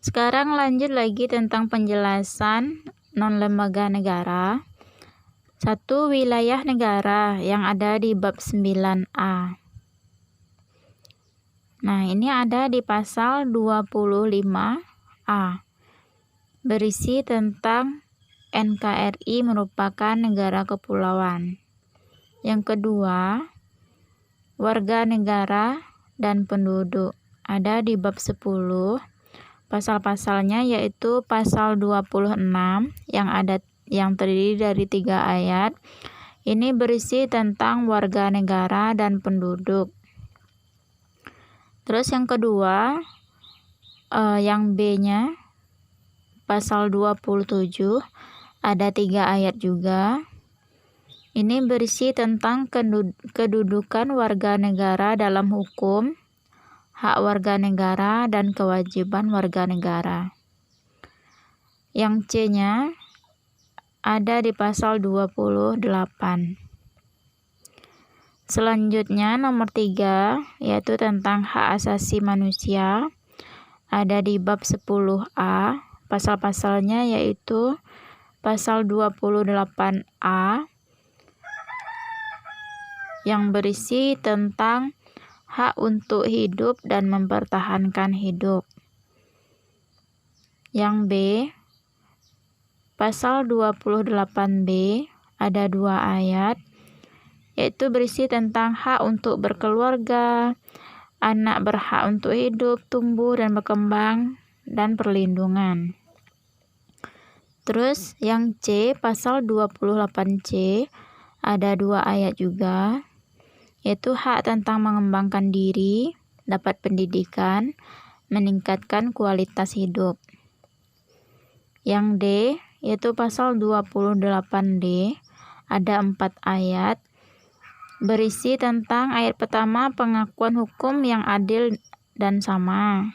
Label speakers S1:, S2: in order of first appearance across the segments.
S1: Sekarang lanjut lagi tentang penjelasan non-lembaga negara. 1. Wilayah negara yang ada di bab 9A. Nah, ini ada di pasal 25A. Berisi tentang NKRI merupakan negara kepulauan. Yang kedua, warga negara dan penduduk. Ada di bab 10. Pasal-pasalnya yaitu pasal 26 yang terdiri dari 3 ayat. Ini berisi tentang warga negara dan penduduk. Terus yang kedua, yang B-nya pasal 27 ada 3 ayat juga. Ini berisi tentang kedudukan warga negara dalam hukum, hak warga negara, dan kewajiban warga negara. Yang C-nya ada di pasal 28. Selanjutnya nomor 3 yaitu tentang hak asasi manusia. Ada di bab 10A. Pasal-pasalnya yaitu pasal 28A yang berisi tentang hak untuk hidup dan mempertahankan hidup. Yang B, pasal 28B ada 2 ayat, yaitu berisi tentang hak untuk berkeluarga, anak berhak untuk hidup, tumbuh dan berkembang, dan perlindungan. Terus yang C, pasal 28C ada 2 ayat juga, yaitu hak tentang mengembangkan diri, dapat pendidikan, meningkatkan kualitas hidup. Yang D, yaitu pasal 28D ada 4 ayat, berisi tentang ayat pertama pengakuan hukum yang adil dan sama.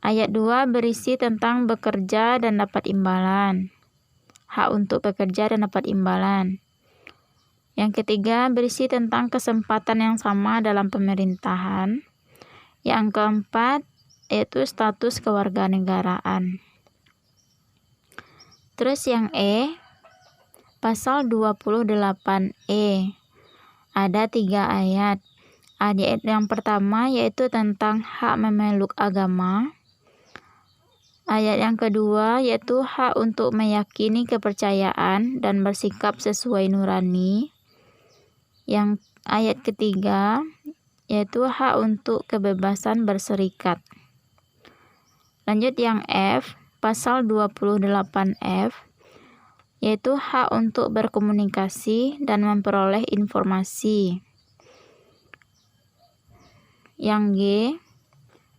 S1: Ayat 2 berisi tentang bekerja dan dapat imbalan. Hak untuk bekerja dan dapat imbalan. Yang ketiga berisi tentang kesempatan yang sama dalam pemerintahan. Yang keempat yaitu status kewarganegaraan. Terus yang E, pasal 28E ada 3 ayat. Ayat yang pertama yaitu tentang hak memeluk agama. Ayat yang kedua yaitu hak untuk meyakini kepercayaan dan bersikap sesuai nurani. Yang ayat ketiga yaitu hak untuk kebebasan berserikat. Lanjut yang F, pasal 28F yaitu hak untuk berkomunikasi dan memperoleh informasi. Yang G,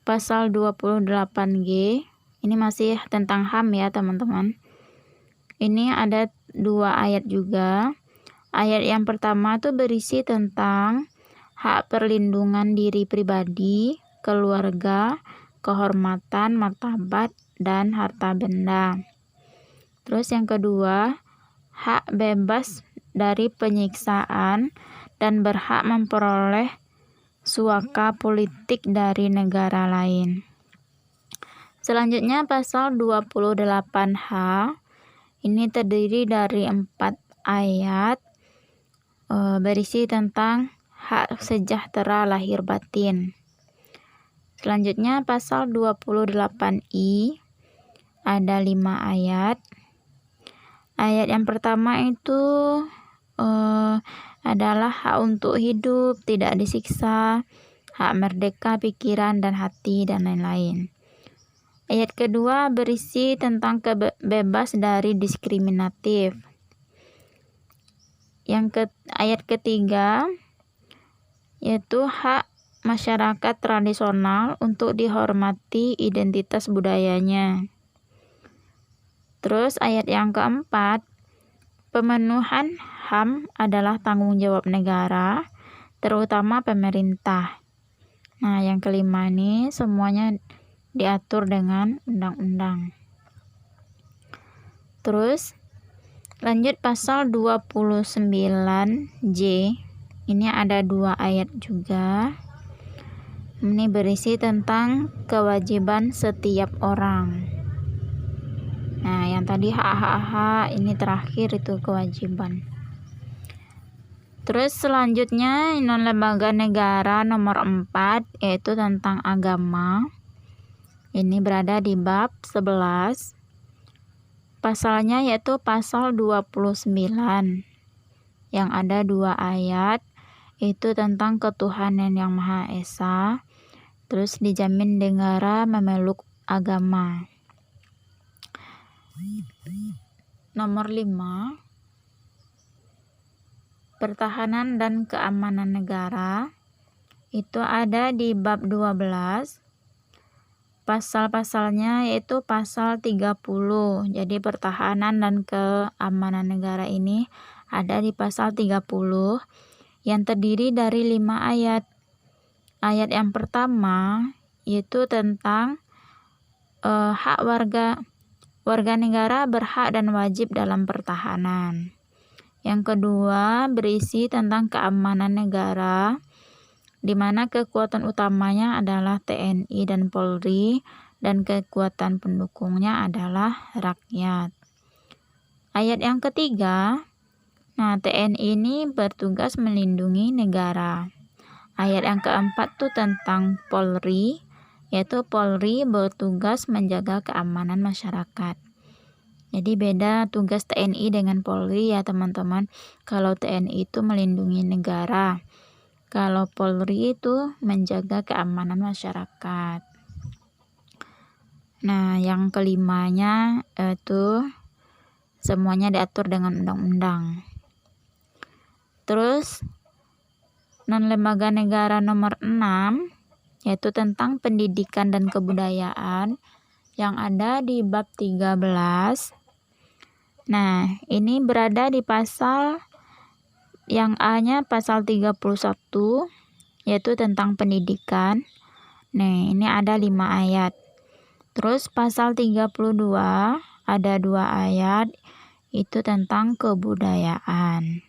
S1: pasal 28G ini masih tentang HAM ya teman-teman. Ini ada 2 ayat juga. Ayat yang pertama itu berisi tentang hak perlindungan diri pribadi, keluarga, kehormatan, martabat, dan harta benda. Terus yang kedua, hak bebas dari penyiksaan dan berhak memperoleh suaka politik dari negara lain. Selanjutnya pasal 28H ini terdiri dari 4 ayat, berisi tentang hak sejahtera lahir batin. Selanjutnya pasal 28I ada 5 ayat. Ayat yang pertama itu adalah hak untuk hidup, tidak disiksa, hak merdeka pikiran dan hati, dan lain-lain. Ayat kedua berisi tentang bebas dari diskriminatif. Ayat ketiga yaitu hak masyarakat tradisional untuk dihormati identitas budayanya. Terus ayat yang keempat, pemenuhan HAM adalah tanggung jawab negara, terutama pemerintah. Nah, yang kelima ini semuanya diatur dengan undang-undang. Terus lanjut pasal 29J. Ini ada 2 ayat juga. Ini berisi tentang kewajiban setiap orang. Nah, yang tadi hak-hak, ini terakhir itu kewajiban. Terus selanjutnya non lembaga negara nomor 4 yaitu tentang agama. Ini berada di bab 11. Pasalnya yaitu pasal 29 yang ada 2 ayat, itu tentang ketuhanan yang Maha Esa. Terus dijamin negara memeluk agama. Nomor 5, pertahanan dan keamanan negara. Itu ada di bab 12. Pasal-pasalnya yaitu pasal 30. Jadi pertahanan dan keamanan negara ini ada di pasal 30 yang terdiri dari 5 ayat. Ayat yang pertama yaitu tentang hak warga negara berhak dan wajib dalam pertahanan. Yang kedua berisi tentang keamanan negara, di mana kekuatan utamanya adalah TNI dan Polri dan kekuatan pendukungnya adalah rakyat. Ayat yang ketiga, TNI ini bertugas melindungi negara. Ayat yang keempat tuh tentang Polri, yaitu Polri bertugas menjaga keamanan masyarakat. Jadi beda tugas TNI dengan Polri ya teman-teman. Kalau TNI itu melindungi negara, kalau Polri itu menjaga keamanan masyarakat. Nah, yang kelimanya itu semuanya diatur dengan undang-undang. Terus non lembaga negara nomor 6 yaitu tentang pendidikan dan kebudayaan yang ada di bab 13. Nah, ini berada di pasal yang A-nya pasal 31 yaitu tentang pendidikan. Nah, ini ada 5 ayat. Terus pasal 32 ada 2 ayat itu tentang kebudayaan.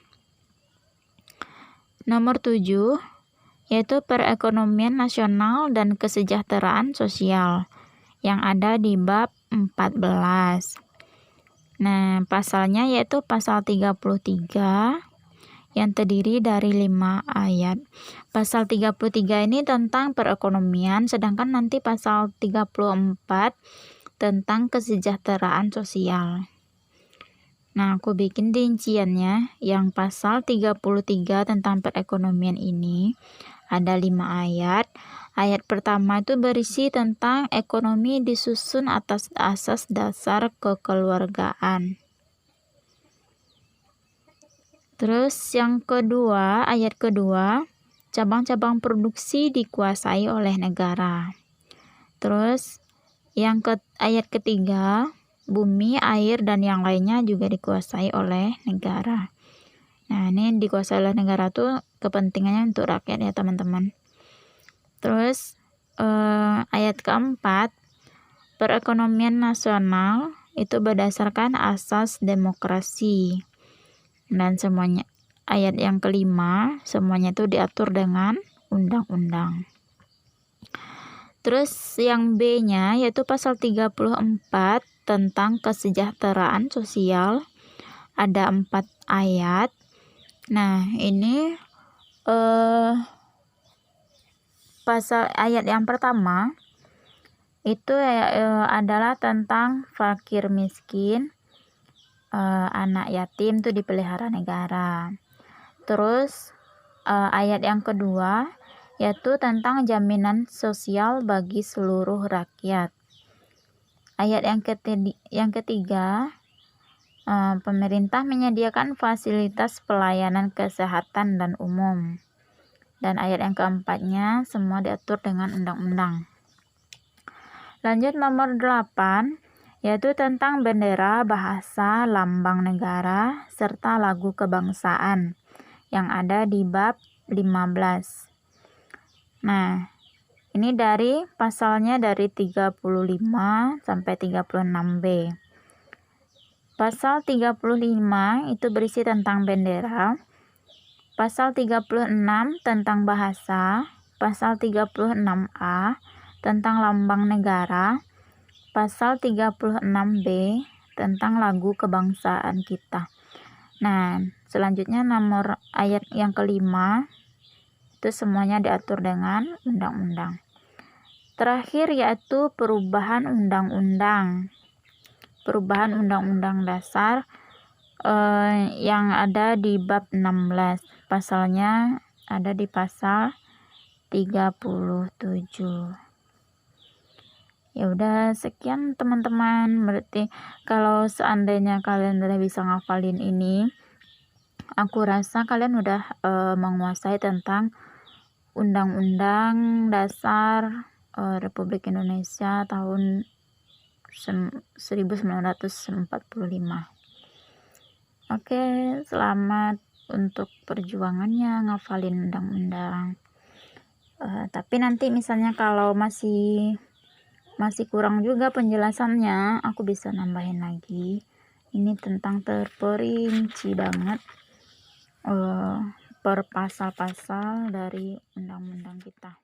S1: Nomor 7 yaitu perekonomian nasional dan kesejahteraan sosial yang ada di bab 14. Nah, pasalnya yaitu pasal 33 yang terdiri dari 5 ayat. Pasal 33 ini tentang perekonomian, sedangkan nanti pasal 34 tentang kesejahteraan sosial. Nah, aku bikin rinciannya. Yang pasal 33 tentang perekonomian ini ada 5 ayat. Ayat pertama itu berisi tentang ekonomi disusun atas asas dasar kekeluargaan. Terus yang kedua, ayat kedua, cabang-cabang produksi dikuasai oleh negara. Terus ayat ketiga, bumi, air, dan yang lainnya juga dikuasai oleh negara. Nah, ini dikuasai oleh negara tuh kepentingannya untuk rakyat ya teman-teman. Terus ayat keempat, perekonomian nasional itu berdasarkan asas demokrasi. Dan semuanya, ayat yang kelima, semuanya itu diatur dengan undang-undang. Terus yang B-nya yaitu pasal 34 tentang kesejahteraan sosial. Ada 4 ayat. Nah, ini pasal ayat yang pertama itu adalah tentang fakir miskin, anak yatim itu dipelihara negara. Terus ayat yang kedua yaitu tentang jaminan sosial bagi seluruh rakyat. Ayat yang ketiga, pemerintah menyediakan fasilitas pelayanan kesehatan dan umum. Dan ayat yang keempatnya semua diatur dengan undang-undang. Lanjut nomor 8 yaitu tentang bendera, bahasa, lambang negara, serta lagu kebangsaan yang ada di bab 15. Nah, ini dari pasalnya dari 35 sampai 36B. Pasal 35 itu berisi tentang bendera. Pasal 36 tentang bahasa. pasal 36A tentang lambang negara, pasal 36B tentang lagu kebangsaan kita. Nah, selanjutnya nomor ayat yang kelima itu semuanya diatur dengan undang-undang. Terakhir yaitu perubahan undang-undang. Perubahan undang-undang dasar yang ada di bab 16. Pasalnya ada di pasal 37. Ya udah, sekian teman-teman. Berarti kalau seandainya kalian udah bisa ngafalin ini, aku rasa kalian udah menguasai tentang Undang-Undang Dasar Republik Indonesia tahun 1945. Oke, selamat untuk perjuangannya ngafalin undang-undang. Tapi nanti misalnya kalau masih kurang juga penjelasannya, aku bisa nambahin lagi. Ini tentang terperinci banget per pasal-pasal dari undang-undang kita.